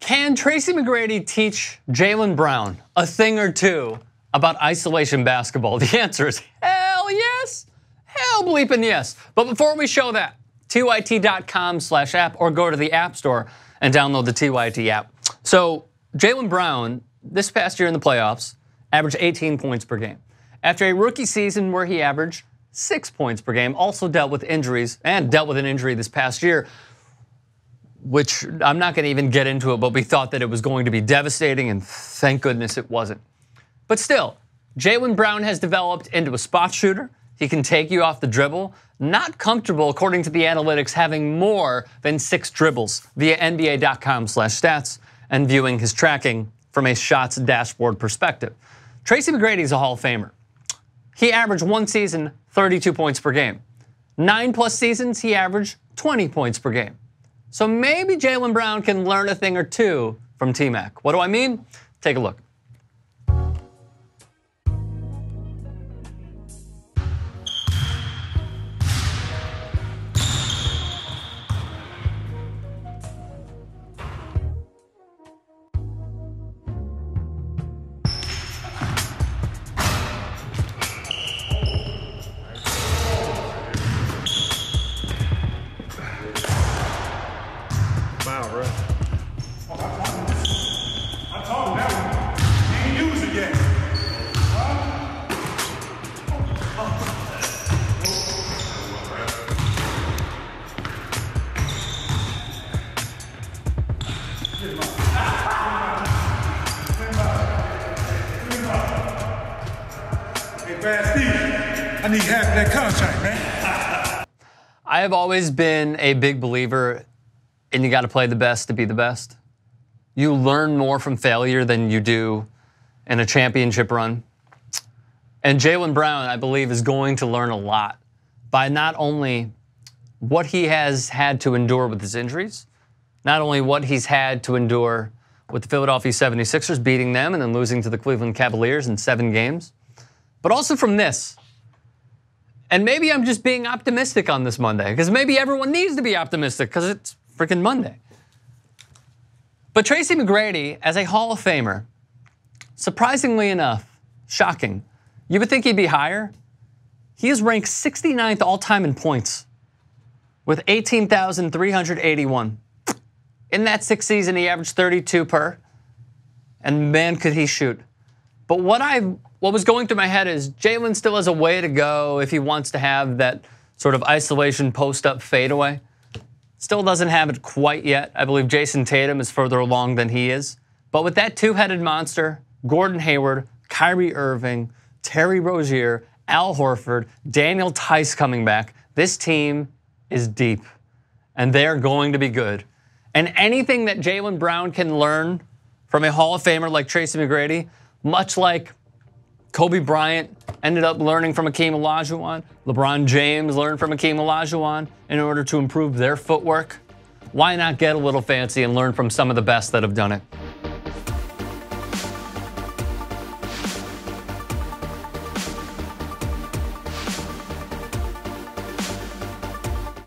Can Tracy McGrady teach Jaylen Brown a thing or two about isolation basketball? The answer is hell yes. Hell bleeping yes. But before we show that, tyt.com/app or go to the App Store and download the TYT app. So Jaylen Brown, this past year in the playoffs, averaged 18 points per game. After a rookie season where he averaged 6 points per game, also dealt with injuries and dealt with an injury this past year, which I'm not going to even get into it, but we thought that it was going to be devastating, and thank goodness it wasn't. But still, Jaylen Brown has developed into a spot shooter. He can take you off the dribble. Not comfortable, according to the analytics, having more than 6 dribbles via NBA.com/stats and viewing his tracking from a shots dashboard perspective. Tracy McGrady is a Hall of Famer. He averaged one season 32 points per game. 9+ seasons, he averaged 20 points per game. So maybe Jaylen Brown can learn a thing or two from T-Mac. What do I mean? Take a look. Wow, bro. I told him that one. He ain't used it yet. Hey, Bad Steve, I need half of that contract, man. I have always been a big believer and you got to play the best to be the best. You learn more from failure than you do in a championship run. And Jaylen Brown, I believe, is going to learn a lot by not only what he has had to endure with his injuries, not only what he's had to endure with the Philadelphia 76ers, beating them and then losing to the Cleveland Cavaliers in 7 games, but also from this. And maybe I'm just being optimistic on this Monday, because maybe everyone needs to be optimistic because it's freaking Monday. But Tracy McGrady, as a Hall of Famer, surprisingly enough, shocking, you would think he'd be higher. He is ranked 69th all-time in points with 18,381. In that 6th season, he averaged 32 per, and man, could he shoot. But what was going through my head is Jaylen still has a way to go if he wants to have that sort of isolation post-up fadeaway. Still doesn't have it quite yet. I believe Jason Tatum is further along than he is. But with that two-headed monster, Gordon Hayward, Kyrie Irving, Terry Rozier, Al Horford, Daniel Tice coming back, this team is deep. And they're going to be good. And anything that Jaylen Brown can learn from a Hall of Famer like Tracy McGrady, much like Kobe Bryant ended up learning from Hakeem Olajuwon, LeBron James learned from Hakeem Olajuwon in order to improve their footwork, why not get a little fancy and learn from some of the best that have done it?